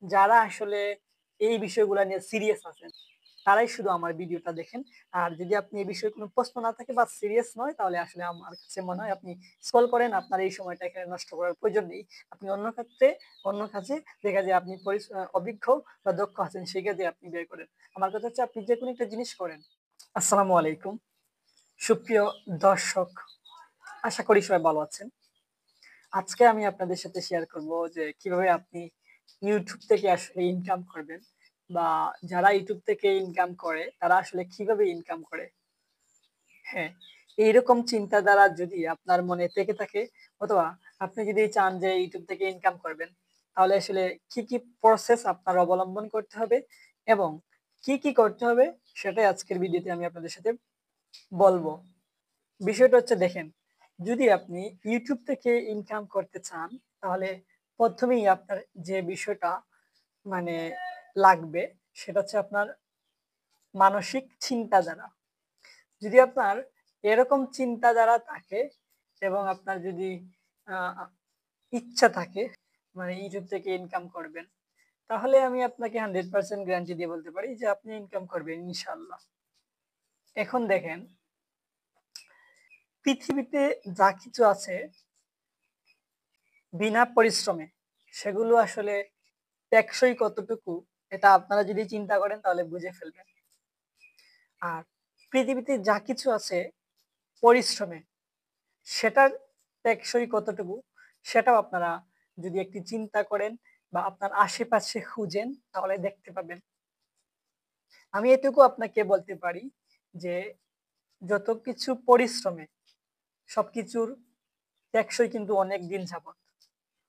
যারা আসলে এই বিষয়গুলা নিয়ে সিরিয়াস আছেন তারাই শুধু আমার ভিডিওটা দেখেন। আর যদি আপনি এই বিষয়ে কোনো প্রশ্ন না থাকে বা সিরিয়াস নয় তাহলে আসলে আমার কাছে মনে হয় আপনি স্ক্রল করেন। আপনার এই সময়টা এখানে নষ্ট করার প্রয়োজন নেই। আপনি অন্য কাজে দেখা যায় আপনি অভিজ্ঞ বা দক্ষ আছেন সেই কাজে আপনি ব্যয় করেন। আমার কথা হচ্ছে আপনি যেকোনো একটা জিনিস করেন। আসসালামু আলাইকুম। সুপ্রিয় দর্শক, আশা করি সবাই ভালো আছেন। আজকে আমি আপনাদের সাথে শেয়ার করব যে কিভাবে আপনি YouTube থেকে আসলে ইনকাম করবেন বা যারা YouTube থেকে ইনকাম করে তারা আসলে কিভাবে ইনকাম করে। হ্যাঁ, এইরকম চিন্তাধারা যদি আপনার মনে থেকে থাকে অথবা আপনি যদি চান যে YouTube থেকে ইনকাম করবেন, তাহলে আসলে কি প্রসেস আপনার অবলম্বন করতে হবে এবং কি করতে হবে সেটাই আজকের ভিডিওতে আমি আপনাদের সাথে বলবো। বিষয়টা হচ্ছে দেখেন, যদি আপনি YouTube থেকে ইনকাম করতে চান তাহলে প্রথমেই আপনার যে বিষয়টা মানে লাগবে সেটা হচ্ছে আপনার মানসিক চিন্তাধারা। যদি আপনার এরকম চিন্তাধারা থাকে এবং আপনার যদি আহ, ইচ্ছা থাকে মানে ইউটিউব থেকে ইনকাম করবেন, তাহলে আমি আপনাকে 100% গ্যারান্টি দিয়ে বলতে পারি যে আপনি ইনকাম করবেন ইনশাল্লাহ। এখন দেখেন, পৃথিবীতে যা কিছু আছে বিনা পরিশ্রমে সেগুলো আসলে টেকসই কতটুকু এটা আপনারা যদি চিন্তা করেন তাহলে বুঝে ফেলবেন। আর পৃথিবীতে যা কিছু আছে পরিশ্রমে সেটার টেকসই কতটুকু সেটাও আপনারা যদি একটি চিন্তা করেন বা আপনার আশেপাশে খুঁজেন তাহলে দেখতে পাবেন। আমি এটুকু আপনাকে বলতে পারি যে যত কিছু পরিশ্রমে সবকিছুর টেকসই কিন্তু অনেক দিন যাবত,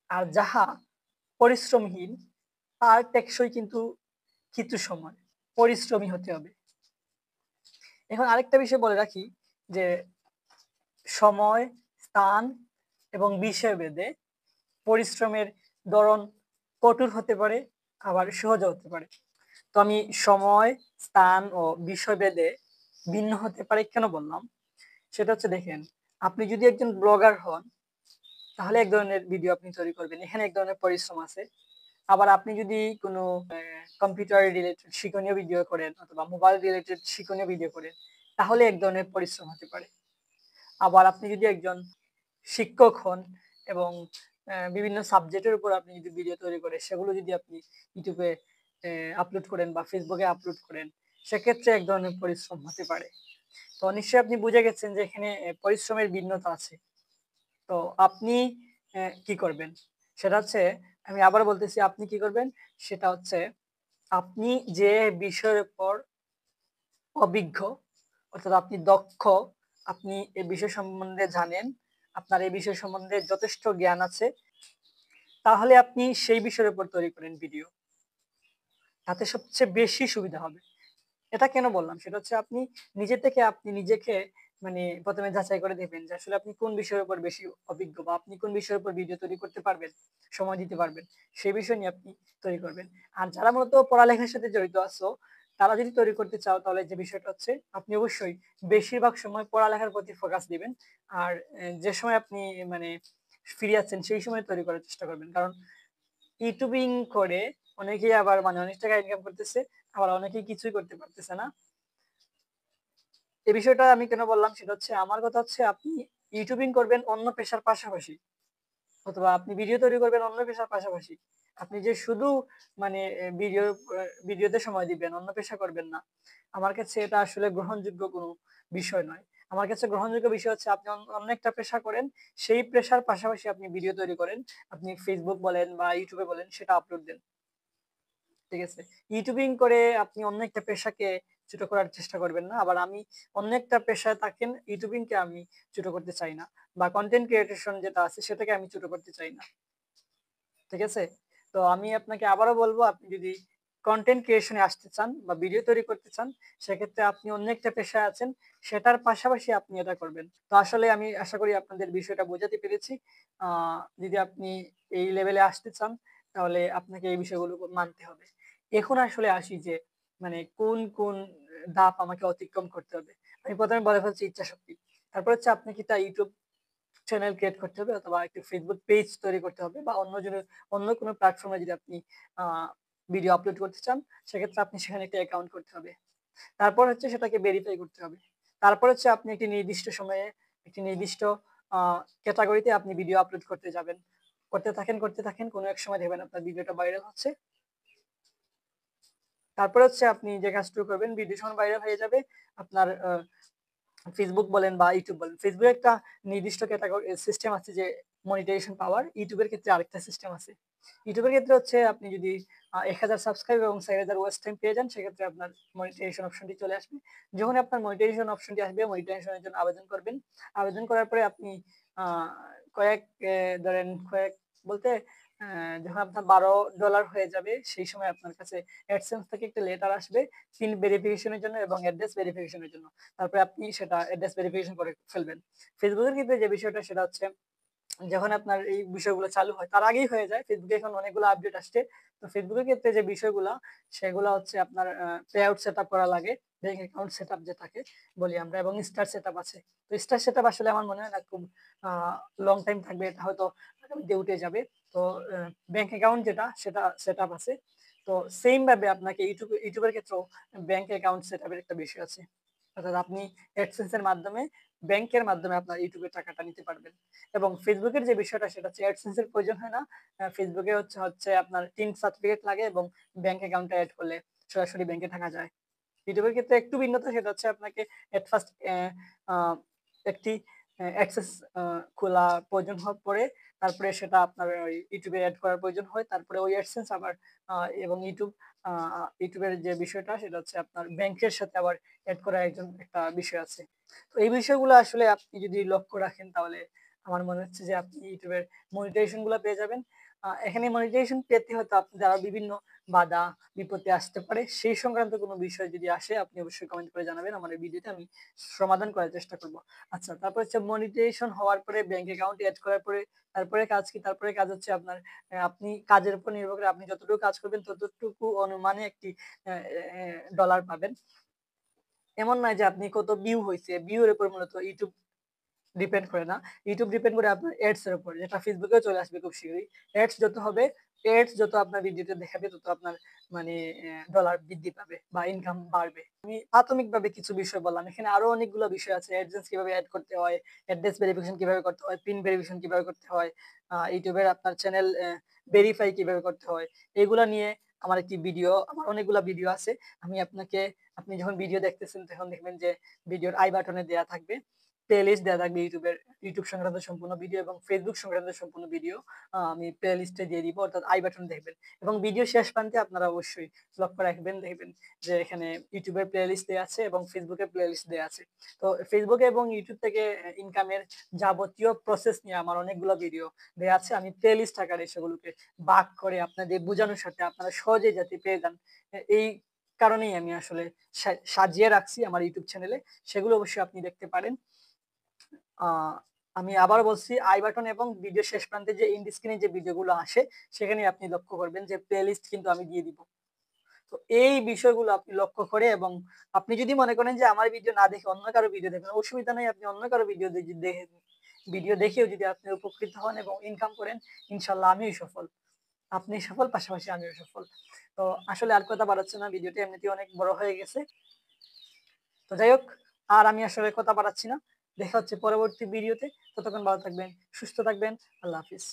আর যাহা পরিশ্রমহীন তার টেকসই কিন্তু কিছু সময়। পরিশ্রমী হতে হবে। এখন আরেকটা বিষয় বলে রাখি যে সময়, স্থান এবং বিষয় ভেদে পরিশ্রমের ধরন কঠোর হতে পারে, আবার সহজও হতে পারে। তো আমি সময়, স্থান ও বিষয় ভেদে ভিন্ন হতে পারে কেন বললাম সেটা হচ্ছে দেখেন, আপনি যদি একজন ব্লগার হন তাহলে এক ধরনের ভিডিও আপনি তৈরি করবেন, এখানে এক ধরনের পরিশ্রম আছে। আবার আপনি যদি কোনো কম্পিউটার রিলেটেড শিক্ষণীয় ভিডিও করেন অথবা মোবাইল রিলেটেড শিক্ষণীয় ভিডিও করেন তাহলে এক ধরনের পরিশ্রম হতে পারে। আবার আপনি যদি একজন শিক্ষক হন এবং বিভিন্ন সাবজেক্টের উপর আপনি যদি ভিডিও তৈরি করেন সেগুলো যদি আপনি ইউটিউবে আপলোড করেন বা ফেসবুকে আপলোড করেন সেক্ষেত্রে এক ধরনের পরিশ্রম হতে পারে। তো নিশ্চয়ই আপনি বুঝে গেছেন যে এখানে পরিশ্রমের ভিন্নতা আছে। তো আপনি কি করবেন সেটা হচ্ছে, আমি আবার বলতেছি আপনি কি করবেন সেটা হচ্ছে আপনি যে বিষয়ের উপর অভিজ্ঞ অর্থাৎ আপনি দক্ষ, আপনি এই বিষয় সম্বন্ধে জানেন, আপনার এই বিষয় সম্বন্ধে যথেষ্ট জ্ঞান আছে, তাহলে আপনি সেই বিষয়ের উপর তৈরি করেন ভিডিও। তাতে সবচেয়ে বেশি সুবিধা হবে। এটা কেন বললাম সেটা হচ্ছে আপনি নিজে থেকে আপনি নিজেকে মানে প্রথমে যাচাই করে দেখবেন যে আসলে আপনি কোন বিষয়ের উপর বেশি অভিজ্ঞ বা আপনি কোন বিষয়ের উপর ভিডিও তৈরি করতে পারবেন, সময় দিতে পারবেন, সেই বিষয় নিয়ে আপনি তৈরি করবেন। আর যারা মূলত পড়ালেখার সাথে জড়িত আছো তারা যদি তৈরি করতে চাও তাহলে যে বিষয়টা হচ্ছে আপনি অবশ্যই বেশিরভাগ সময় পড়ালেখার প্রতি ফোকাস দিবেন। আর যে সময় আপনি মানে ফ্রি আছেন সেই সময় তৈরি করার চেষ্টা করবেন। কারণ ইউটিউবিং করে অনেকেই আবার মানে অনেক টাকা ইনকাম করতেছে, আবার অনেকেই কিছুই করতে পারতেছে না। এই বিষয়টা আমি কেন বললাম সেটা হচ্ছে আমার কথা হচ্ছে আপনি ইউটিউবিং করবেন অন্য পেশার পাশাপাশি অথবা আপনি ভিডিও তৈরি করবেন অন্য পেশার পাশাপাশি। আপনি যে শুধু মানে ভিডিওতে সময় দিবেন অন্য পেশা করবেন না, আমার কাছে এটা আসলে গ্রহণযোগ্য কোনো বিষয় নয়। আমার কাছে গ্রহণযোগ্য বিষয় হচ্ছে আপনি অন্য একটা পেশা করেন, সেই পেশার পাশাপাশি আপনি ভিডিও তৈরি করেন, আপনি ফেসবুক বলেন বা ইউটিউবে বলেন সেটা আপলোড দেন। ঠিক আছে? ইউটিউবিং করে আপনি অন্য একটা পেশাকে ছোট করার চেষ্টা করবেন না। আবার আমি অন্য একটা পেশায় থাকেন, ইউটিউবিং কে আমি ছোট করতে চাই না। বা কনটেন্ট ক্রিয়েশন যেটা আছে সেটাকে আমি ছোট করতে চাই না। ঠিক আছে? তো আমি আপনাকে আবারও বলব আপনি যদি কনটেন্ট ক্রিয়েশন এ আসতে চান বা ভিডিও তৈরি করতে চান সেক্ষেত্রে আপনি অন্য একটা পেশায় আছেন, সেটার পাশাপাশি আপনি এটা করবেন। তো আসলে আমি আশা করি আপনাদের বিষয়টা বোঝাতে পেরেছি। যদি আপনি এই লেভেলে আসতে চান তাহলে আপনাকে এই বিষয়গুলো মানতে হবে। এখন আসলে আসি যে মানে কোন ধাপ আমাকে অতিক্রম করতে হবে। আমি ১ম এ বলে ফেলছি ইচ্ছাশক্তি। তারপর হচ্ছে আপনাকে একটা YouTube চ্যানেল ক্রিয়েট করতে হবে অথবা একটা ফেসবুক পেজ তৈরি করতে হবে বা অন্য কোনো প্ল্যাটফর্মে যদি আপনি ভিডিও আপলোড করতে চান, সেক্ষেত্রে আপনি সেখানে একটা অ্যাকাউন্ট করতে হবে। তারপর হচ্ছে সেটাকে ভেরিফাই করতে হবে। তারপর হচ্ছে আপনি একটি নির্দিষ্ট সময়ে একটি নির্দিষ্ট ক্যাটেগরিতে আপনি ভিডিও আপলোড করতে যাবেন। করতে থাকেন, কোনো এক সময় দেখবেন আপনার ভিডিওটা ভাইরাল হচ্ছে। তারপর হচ্ছে আপনি যে কাজটুকু করবেন, ভিডিও যখন ভাইরাল হয়ে যাবে, আপনার ফেসবুক বলেন বা ইউটিউব বলেন, ফেসবুকে একটা নির্দিষ্ট ক্যাটাগরি সিস্টেম আছে যে মনিটাইজেশন পাওয়ার, ইউটিউবের ক্ষেত্রে আরেকটা সিস্টেম আছে। ইউটিউবের ক্ষেত্রে হচ্ছে আপনি যদি ১,০০০ সাবস্ক্রাইব এবং ৪,০০০ ওয়াচ টাইম পেয়ে যান, সেক্ষেত্রে আপনার মনিটাইজেশন অপশনটি চলে আসবে। যখন আপনার মনিটাইজেশন অপশনটি আসবে, মনিটাইজেশনের জন্য আবেদন করবেন। আবেদন করার পরে আপনি আ কয়েক ধরেন কয়েক বলতে যখন আপনার $১২ হয়ে যাবে, সেই সময় আপনার কাছে অ্যাডসেন্স থেকে একটা লেটার আসবে পিন ভেরিফিকেশন এর জন্য এবং অ্যাড্রেস ভেরিফিকেশন এর জন্য। তারপরে আপনি সেটা অ্যাড্রেস ভেরিফিকেশন করে ফেলবেন। ফেসবুকের ক্ষেত্রে যে বিষয়টা সেটা হচ্ছে যখন আপনার এই বিষয়গুলো চালু হয়, তার আগেই হয়ে যায়। ফেসবুকে এখন অনেকগুলো আপডেট আসছে। তো ফেসবুকের ক্ষেত্রে যে বিষয়গুলা, সেগুলা হচ্ছে আপনার পে আউট সেটআপ করা লাগে। ব্যাংক অ্যাকাউন্ট সেটআপ যেটাকে বলি আমরা, এবং স্টার সেটআপ আছে। তো স্টার সেটআপ আসলে আমার মনে হয় না খুব আ লং টাইম থাকবে। এটা হয়তো আগামীতে উঠে যাবে। তো ব্যাংক অ্যাকাউন্ট যেটা সেটা সেটআপ আছে। তো সেইম ভাবে আপনাকে ইউটিউবের ক্ষেত্রেও ব্যাংক অ্যাকাউন্ট সেটআপের একটা বিষয় আছে। অর্থাৎ আপনি অ্যাডসেন্স এর মাধ্যমে ব্যাংকের মাধ্যমে আপনার ইউটিউবের টাকাটা নিতে পারবেন। এবং ফেসবুকের যে বিষয়টা সেটা হচ্ছে অ্যাডসেন্স এর প্রয়োজন হয় না। ফেসবুকে হচ্ছে হচ্ছে আপনার টিন সার্টিফিকেট লাগে এবং ব্যাংক অ্যাকাউন্টটা এড করলে সরাসরি ব্যাংকে থাকা যায়। ইউটিউবের ক্ষেত্রে একটু ভিন্নতা, সেটা হচ্ছে আপনাকে এট ফার্স্ট আ একটি অ্যাক্সেস খোলা প্রয়োজন হওয়ার পরে তারপরে সেটা আপনার ওই ইউটিউবে এড করার প্রয়োজন হয়। তারপরে ওই অ্যাডসেন্স আবার এবং আ ইউটিউবের যে বিষয়টা সেটা হচ্ছে আপনার ব্যাংকের সাথে আবার এড করার একটা বিষয় আছে। তো এই বিষয়গুলো আসলে আপনি যদি লক্ষ্য রাখেন, তাহলে আমার মনে হচ্ছে যে আপনি ইউটিউবের মনিটাইজেশন গুলা পেয়ে যাবেন। এখানে মনিটাইজেশন পেতে হয়তো আপনার আরো বিভিন্ন বাধা বিপত্তি আসতে পারে। সেই সংক্রান্ত কোনো বিষয় যদি আসে, আপনি অবশ্যই কমেন্ট করে জানাবেন। আমার এই ভিডিওতে আমি সমাধান করার চেষ্টা করব। আচ্ছা, তারপর হচ্ছে মনিটাইজেশন হওয়ার পরে ব্যাংক অ্যাকাউন্ট এড করার পরে তারপরে কাজ কি? তারপরে কাজ হচ্ছে আপনার আপনি কাজের উপর নির্ভর করে আপনি যতটুকু কাজ করবেন ততটুকু অনুমানে একটি অ্যা অ্যা ডলার পাবেন। এমন নয় যে আপনি কত ভিউ হইছে, ভিউ এর উপর মূলত ইউটিউব ডিপেন্ড করে না। ইউটিউব ডিপেন্ড করে আপনার এডস এর উপর, যেটা ফেসবুকেও চলে আসবে খুব শীঘ্রই। এডস যত হবে, এডস যত আপনার ভিডিওতে দেখাবে, তত আপনার মানে ডলার বৃদ্ধি পাবে বা ইনকাম বাড়বে। আমি প্রাথমিকভাবে কিছু বিষয় বললাম। এখানে আরো অনেকগুলো বিষয় আছে। অ্যাডসেন্স কিভাবে এড করতে হয়, অ্যাড্রেস ভেরিফিকেশন কিভাবে করতে হয়, পিন ভেরিফিকেশন কিভাবে করতে হয়, ইউটিউবের আপনার চ্যানেল ভেরিফাই কিভাবে করতে হয়। এগুলা নিয়ে আমার অনেকগুলা ভিডিও আছে। আমি আপনাকে আপনি যখন ভিডিও দেখতেছেন তখন দেখবেন যে ভিডিওর আই বাটনে দেয়া থাকবে। প্লেলিস্ট দেয়া থাকবে ইউটিউব সংক্রান্ত সম্পূর্ণ ভিডিও এবং ফেসবুক সংক্রান্ত সম্পূর্ণ ভিডিও আমি প্লেলিস্টে দিয়ে দিব, অর্থাৎ আই বাটন দেখবেন। এবং ভিডিও শেষ প্রান্তে আপনারা অবশ্যই লক্ষ্য রাখবেন, দেখবেন যে এখানে ইউটিউবের প্লেলিস্ট দেয়া আছে এবং ফেসবুকের প্লেলিস্ট দেয়া আছে। তো ফেসবুকে এবং ইউটিউব থেকে ইনকামের যাবতীয় প্রসেস নিয়ে আমার অনেকগুলো ভিডিও দেয়া আছে। আমি প্লেলিস্ট আকারে সেগুলোকে ভাগ করে আপনাদের বোঝানোর সাথে আপনারা সহজেই যাতে পেয়ে যান। এই কারণেই আমি আসলে সাজিয়ে রাখছি আমার ইউটিউব চ্যানেলে। সেগুলো অবশ্যই আপনি দেখতে পারেন। আ আমি আবারও বলছি, আই বাটন এবং ভিডিও শেষ প্রান্তে যে এন্ড স্ক্রিনে যে ভিডিওগুলো আসে, সেখানে আপনি লক্ষ্য করবেন যে প্লেলিস্ট কিন্তু আমি দিয়ে দিব। তো এই বিষয়গুলো আপনি লক্ষ্য করে, এবং আপনি যদি মনে করেন যে আমার ভিডিও না দেখে অন্য কারো ভিডিও দেখবেন, অসুবিধা নাই। আপনি অন্য কারো ভিডিও দেখেও যদি আপনি উপকৃত হন এবং ইনকাম করেন, ইনশাআল্লাহ আমিও সফল। আপনি সফল, পাশাপাশি আমিও সফল। তো আসলে আর কথা বাড়াচ্ছি না। ভিডিওটি এমনিতেই অনেক বড় হয়ে গেছে। তো যাই হোক, আর আমি আসলে কথা বাড়াচ্ছি না। দেখা হচ্ছে পরবর্তী ভিডিওতে। ততক্ষণ ভালো থাকবেন, সুস্থ থাকবেন। আল্লাহ হাফিজ।